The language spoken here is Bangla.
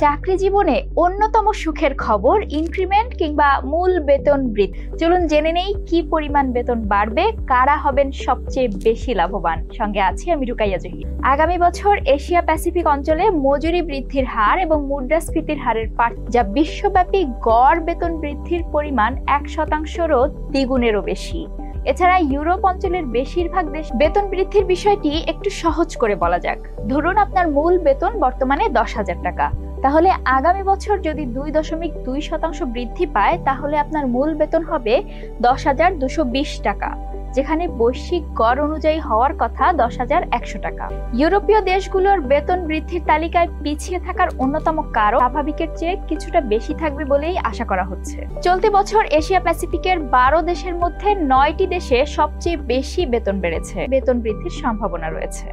চাকরি জীবনে অন্যতম সুখের খবর ইনক্রিমেন্ট কিংবা মূল বেতন বৃদ্ধি। চলুন জেনে নেই কি পরিমাণ বেতন বাড়বে, কারা হবেন সবচেয়ে বেশি লাভবান। সঙ্গে আছি আমি রুকাইয়া জহির। আগামী বছর এশিয়া প্যাসিফিক অঞ্চলে মজুরি বৃদ্ধির হার এবং মুদ্রাস্ফীতির হারের পার্থক্য, যা বিশ্বব্যাপী গড় বেতন বৃদ্ধির পরিমাণ 1%-রও দ্বিগুণেরও বেশি। এছাড়া ইউরোপ অঞ্চলের বেশিরভাগ দেশ বেতন বৃদ্ধির বিষয়টি একটু সহজ করে বলা যাক। ধরুন আপনার মূল বেতন বর্তমানে 10,000 টাকা, তাহলে আগামী বছর যদি 2.2% বৃদ্ধি পায় তাহলে আপনার মূল বেতন হবে 10,220 টাকা, যেখানে বৈশ্বিক গড় অনুযায়ী হওয়ার কথা 10,100 টাকা। ইউরোপীয় দেশগুলোর বেতন বৃদ্ধির তালিকায় পিছিয়ে থাকার অন্যতম কারণ স্বাভাবিকের চেয়ে কিছুটা বেশি থাকবে বলেই আশা করা হচ্ছে। চলতি বছর এশিয়া প্যাসিফিকের 12 দেশের মধ্যে 9টি দেশে সবচেয়ে বেশি বেতন বেড়েছে, বেতন বৃদ্ধির সম্ভাবনা রয়েছে।